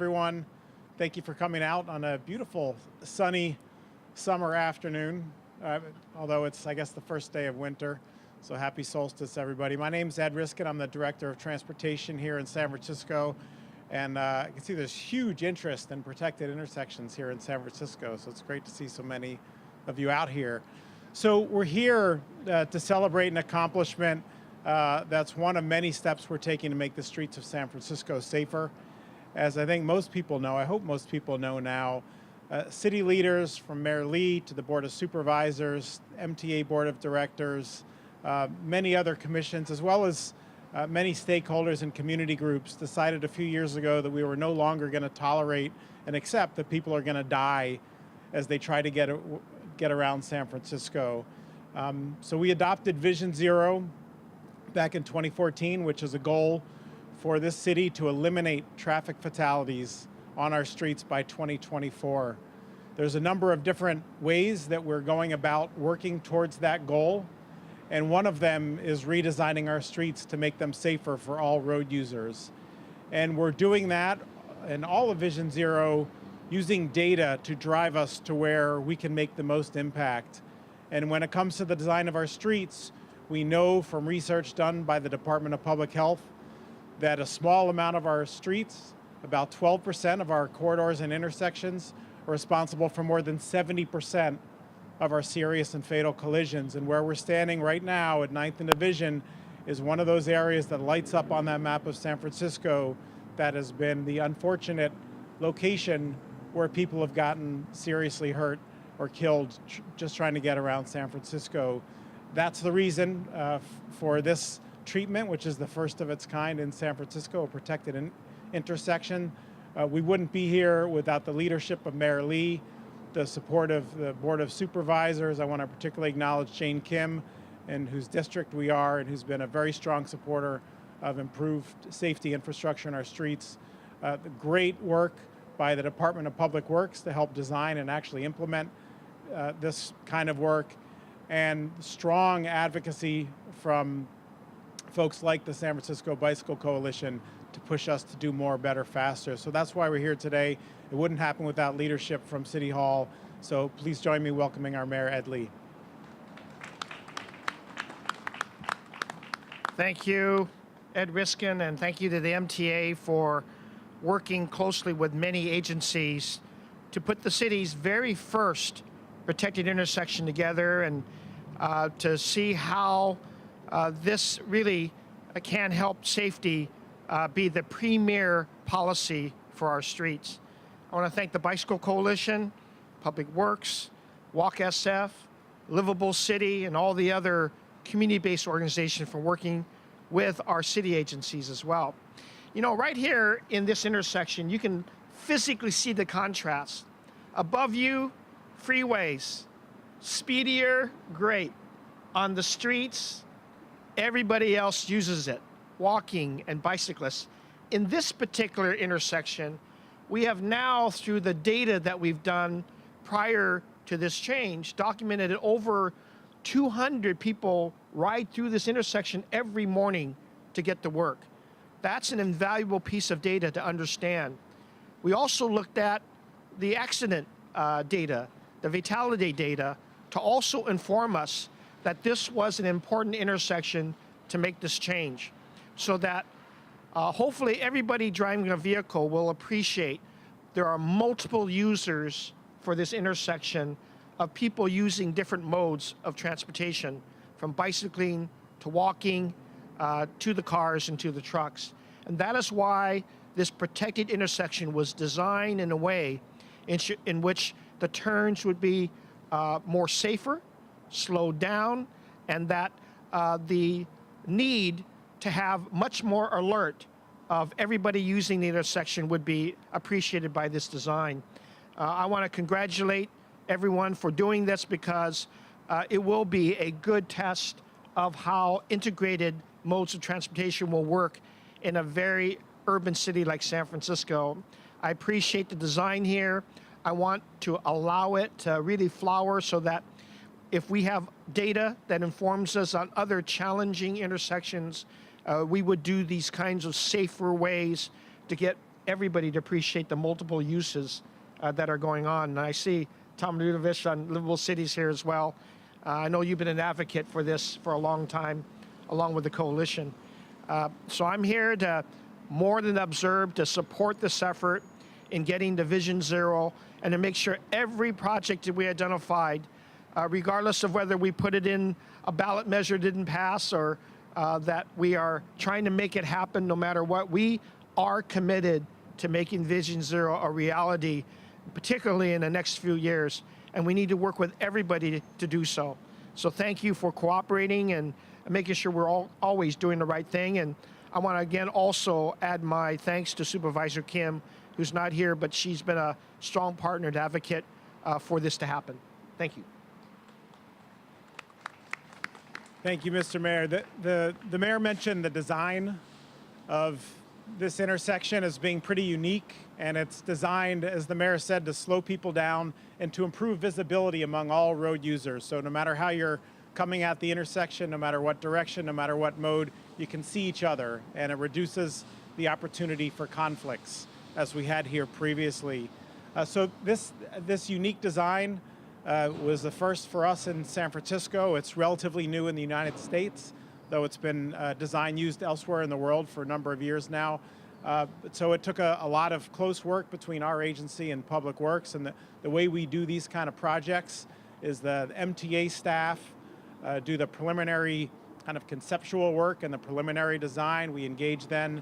Everyone, thank you for coming out on a beautiful sunny summer afternoon, although it's, I guess, the first day of winter. So happy solstice, everybody. My name's Ed Riskin. I'm the Director of Transportation here in San Francisco. And you can see there's huge interest in protected intersections here in San Francisco. So it's great to see so many of you out here. So we're here to celebrate an accomplishment that's one of many steps we're taking to make the streets of San Francisco safer. As I think most people know, I hope most people know now, city leaders from Mayor Lee to the Board of Supervisors, MTA Board of Directors, many other commissions, as well as many stakeholders and community groups decided a few years ago that we were no longer going to tolerate and accept that people are going to die as they try to get around San Francisco. So we adopted Vision Zero back in 2014, which is a goal for this city to eliminate traffic fatalities on our streets by 2024. There's a number of different ways that we're going about working towards that goal, and one of them is redesigning our streets to make them safer for all road users. And we're doing that in all of Vision Zero using data to drive us to where we can make the most impact. And when it comes to the design of our streets, we know from research done by the Department of Public Health that a small amount of our streets, about 12% of our corridors and intersections, are responsible for more than 70% of our serious and fatal collisions. And where we're standing right now at 9th and Division is one of those areas that lights up on that map of San Francisco that has been the unfortunate location where people have gotten seriously hurt or killed just trying to get around San Francisco. That's the reason for this treatment, which is the first of its kind in San Francisco, a protected intersection. We wouldn't be here without the leadership of Mayor Lee, the support of the Board of Supervisors. I want to particularly acknowledge Jane Kim, in whose district we are, and who's been a very strong supporter of improved safety infrastructure in our streets. The great work by the Department of Public Works to help design and actually implement this kind of work, and strong advocacy from folks like the San Francisco Bicycle Coalition to push us to do more, better, faster. So that's why we're here today. It wouldn't happen without leadership from City Hall. So please join me welcoming our Mayor, Ed Lee. Thank you, Ed Riskin, and thank you to the MTA for working closely with many agencies to put the city's very first protected intersection together, and to see how this really can help safety be the premier policy for our streets. I want to thank the Bicycle Coalition, Public Works, Walk SF, Livable City, and all the other community-based organizations for working with our city agencies as well. You know, right here in this intersection, you can physically see the contrast. Above you, freeways, speedier, great. On the streets, everybody else uses it, walking and bicyclists. In this particular intersection, we have now, through the data that we've done prior to this change, documented that over 200 people ride through this intersection every morning to get to work. That's an invaluable piece of data to understand. We also looked at the accident data, the fatality data, to also inform us that this was an important intersection to make this change, so that hopefully everybody driving a vehicle will appreciate there are multiple users for this intersection of people using different modes of transportation, from bicycling to walking to the cars and to the trucks. And that is why this protected intersection was designed in a way in which the turns would be more safer, slowed down, and that the need to have much more alert of everybody using the intersection would be appreciated by this design. I want to congratulate everyone for doing this, because it will be a good test of how integrated modes of transportation will work in a very urban city like San Francisco. I appreciate the design here. I want to allow it to really flower, so that if we have data that informs us on other challenging intersections, we would do these kinds of safer ways to get everybody to appreciate the multiple uses that are going on. And I see Tom Ludovic on Livable Cities here as well. I know you've been an advocate for this for a long time, along with the coalition. So I'm here to more than observe, to support this effort in getting to Vision Zero and to make sure every project that we identified, regardless of whether we put it in a ballot measure didn't pass or that we are trying to make it happen no matter what, we are committed to making Vision Zero a reality, particularly in the next few years. And we need to work with everybody to do so. So thank you for cooperating and making sure we're all always doing the right thing. And I want to again also add my thanks to Supervisor Kim, who's not here, but she's been a strong partner and advocate for this to happen. Thank you. Thank you, Mr. Mayor. The mayor mentioned the design of this intersection as being pretty unique, and it's designed, as the mayor said, to slow people down and to improve visibility among all road users. So no matter how you're coming at the intersection, no matter what direction, no matter what mode, you can see each other, and it reduces the opportunity for conflicts, as we had here previously. So this unique design was the first for us in San Francisco. It's relatively new in the United States, though it's been design used elsewhere in the world for a number of years now. So it took a lot of close work between our agency and Public Works, and the way we do these kind of projects is the MTA staff do the preliminary kind of conceptual work and the preliminary design. We engage then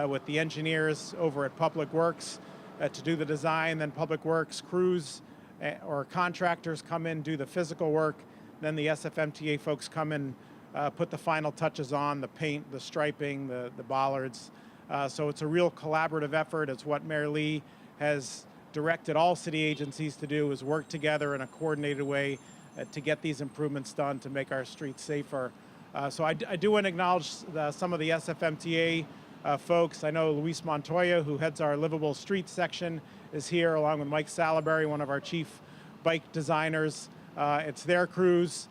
with the engineers over at Public Works to do the design. Then Public Works crews or contractors come in, do the physical work. Then the SFMTA folks come in, put the final touches on, the paint, the striping, the bollards. So it's a real collaborative effort. It's what Mayor Lee has directed all city agencies to do, is work together in a coordinated way to get these improvements done to make our streets safer. So I do want to acknowledge some of the SFMTA folks. I know Luis Montoya, who heads our Livable Streets section, is here, along with Mike Salaberry, one of our chief bike designers. It's their crews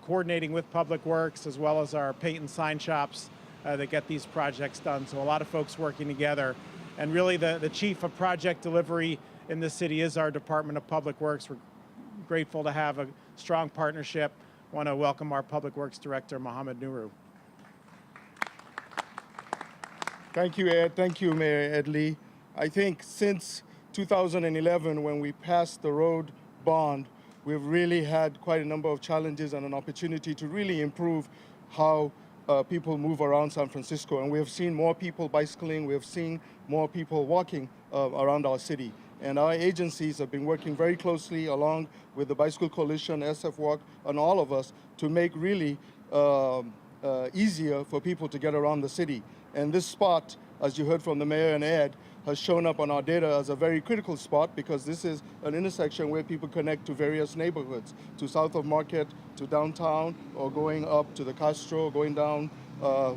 coordinating with Public Works, as well as our paint and sign shops that get these projects done. So a lot of folks working together. And really the chief of project delivery in this city is our Department of Public Works. We're grateful to have a strong partnership. I want to welcome our Public Works Director, Mohammed Nuru. Thank you, Ed. Thank you, Mayor Ed Lee. I think since 2011, when we passed the road bond, we've really had quite a number of challenges and an opportunity to really improve how people move around San Francisco. And we have seen more people bicycling, we have seen more people walking around our city. And our agencies have been working very closely along with the Bicycle Coalition, SF Walk, and all of us to make really easier for people to get around the city. And this spot, as you heard from the mayor and Ed, has shown up on our data as a very critical spot, because this is an intersection where people connect to various neighborhoods, to south of Market, to downtown, or going up to the Castro, going down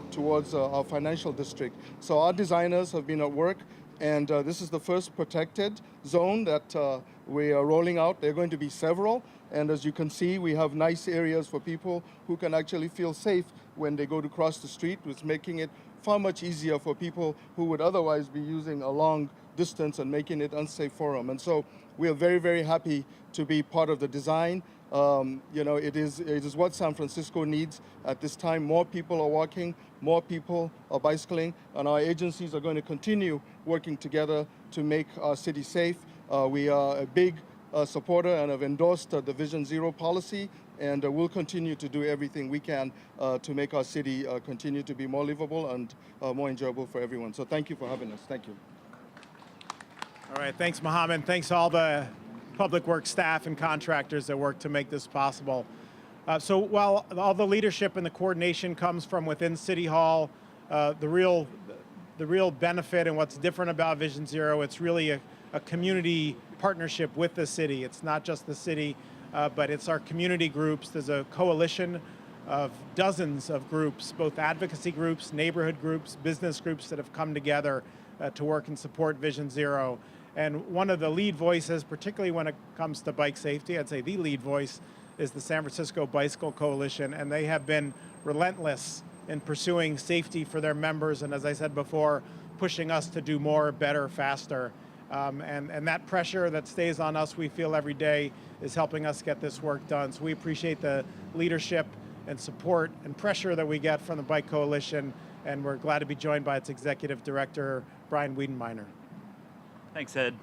towards our financial district. So our designers have been at work, and this is the first protected zone that we are rolling out. There are going to be several, and as you can see, we have nice areas for people who can actually feel safe when they go to cross the street, which is making it far much easier for people who would otherwise be using a long distance and making it unsafe for them. And so we are very, very happy to be part of the design. You know, it is what San Francisco needs at this time. More people are walking, more people are bicycling, and our agencies are going to continue working together to make our city safe. We are a big supporter and have endorsed the Vision Zero policy, and we'll continue to do everything we can to make our city continue to be more livable and more enjoyable for everyone. So thank you for having us. Thank you. All right, thanks, Mohammed. Thanks to all the Public Works staff and contractors that work to make this possible. So while all the leadership and the coordination comes from within City Hall, the real benefit and what's different about Vision Zero, it's really a community partnership with the city. It's not just the city, but it's our community groups. There's a coalition of dozens of groups, both advocacy groups, neighborhood groups, business groups that have come together to work and support Vision Zero. And one of the lead voices, particularly when it comes to bike safety, I'd say the lead voice, is the San Francisco Bicycle Coalition, and they have been relentless in pursuing safety for their members, and as I said before, pushing us to do more, better, faster. And that pressure that stays on us, we feel every day, is helping us get this work done. So we appreciate the leadership and support and pressure that we get from the Bike Coalition, and we're glad to be joined by its Executive Director, Brian Wiedenminer. Thanks, Ed.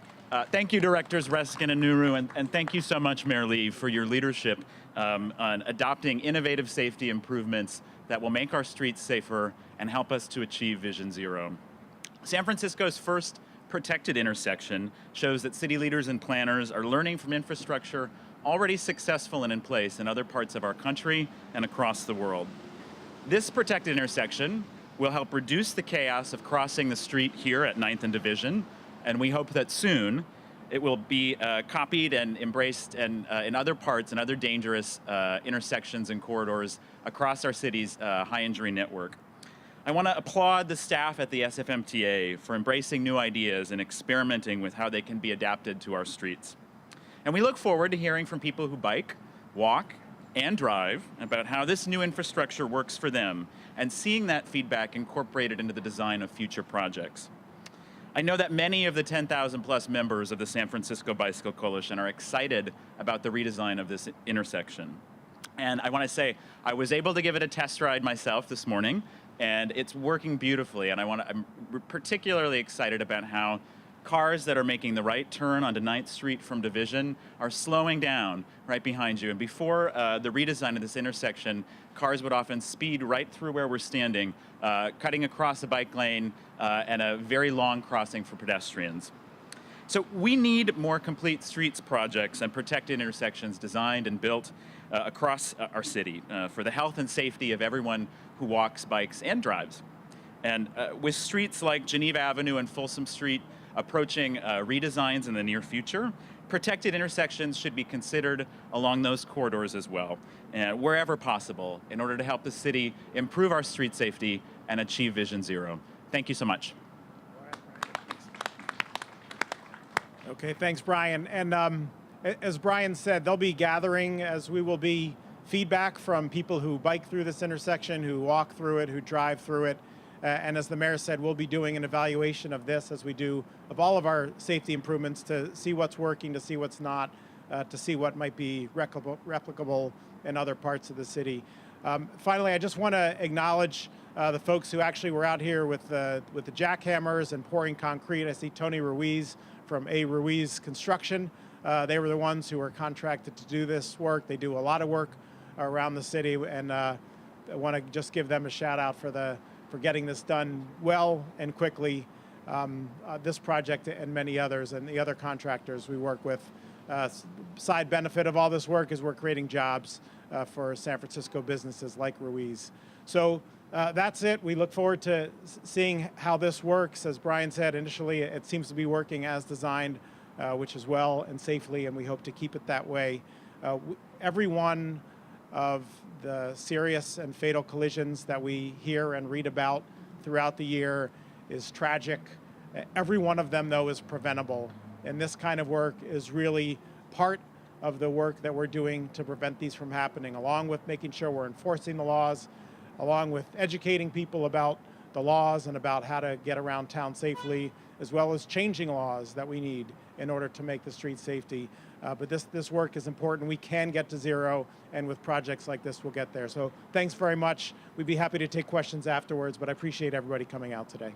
Thank you, Directors Reskin and Nuru, and thank you so much, Mayor Lee, for your leadership on adopting innovative safety improvements that will make our streets safer and help us to achieve Vision Zero. San Francisco's first protected intersection shows that city leaders and planners are learning from infrastructure already successful and in place in other parts of our country and across the world. This protected intersection will help reduce the chaos of crossing the street here at 9th and Division, and we hope that soon it will be copied and embraced in other parts and other dangerous intersections and corridors across our city's high injury network. I want to applaud the staff at the SFMTA for embracing new ideas and experimenting with how they can be adapted to our streets. And we look forward to hearing from people who bike, walk, and drive about how this new infrastructure works for them and seeing that feedback incorporated into the design of future projects. I know that many of the 10,000 plus members of the San Francisco Bicycle Coalition are excited about the redesign of this intersection. And I want to say, I was able to give it a test ride myself this morning, and it's working beautifully. And I'm particularly excited about how cars that are making the right turn onto 9th Street from Division are slowing down right behind you. And before the redesign of this intersection, cars would often speed right through where we're standing, cutting across a bike lane and a very long crossing for pedestrians. So we need more complete streets projects and protected intersections designed and built across our city for the health and safety of everyone who walks, bikes, and drives. And with streets like Geneva Avenue and Folsom Street approaching redesigns in the near future, protected intersections should be considered along those corridors as well, and wherever possible, in order to help the city improve our street safety and achieve Vision Zero. Thank you so much. Okay, thanks, Brian. And as Brian said, they'll be gathering, as we will be, feedback from people who bike through this intersection, who walk through it, who drive through it. And as the mayor said, we'll be doing an evaluation of this, as we do of all of our safety improvements, to see what's working, to see what's not, to see what might be replicable in other parts of the city. Finally, I just want to acknowledge the folks who actually were out here with the jackhammers and pouring concrete. I see Tony Ruiz from A. Ruiz Construction. They were the ones who were contracted to do this work. They do a lot of work around the city, and I want to just give them a shout out for getting this done well and quickly. This project and many others, and the other contractors we work with. Side benefit of all this work is we're creating jobs for San Francisco businesses like Ruiz. So that's it. We look forward to seeing how this works. As Brian said, initially it seems to be working as designed, which is well and safely, and we hope to keep it that way. Every one of the serious and fatal collisions that we hear and read about throughout the year is tragic. Every one of them, though, is preventable. And this kind of work is really part of the work that we're doing to prevent these from happening, along with making sure we're enforcing the laws, along with educating people about the laws and about how to get around town safely, as well as changing laws that we need in order to make the street safety. But this work is important. We can get to zero, and with projects like this, we'll get there. So thanks very much. We'd be happy to take questions afterwards, but I appreciate everybody coming out today.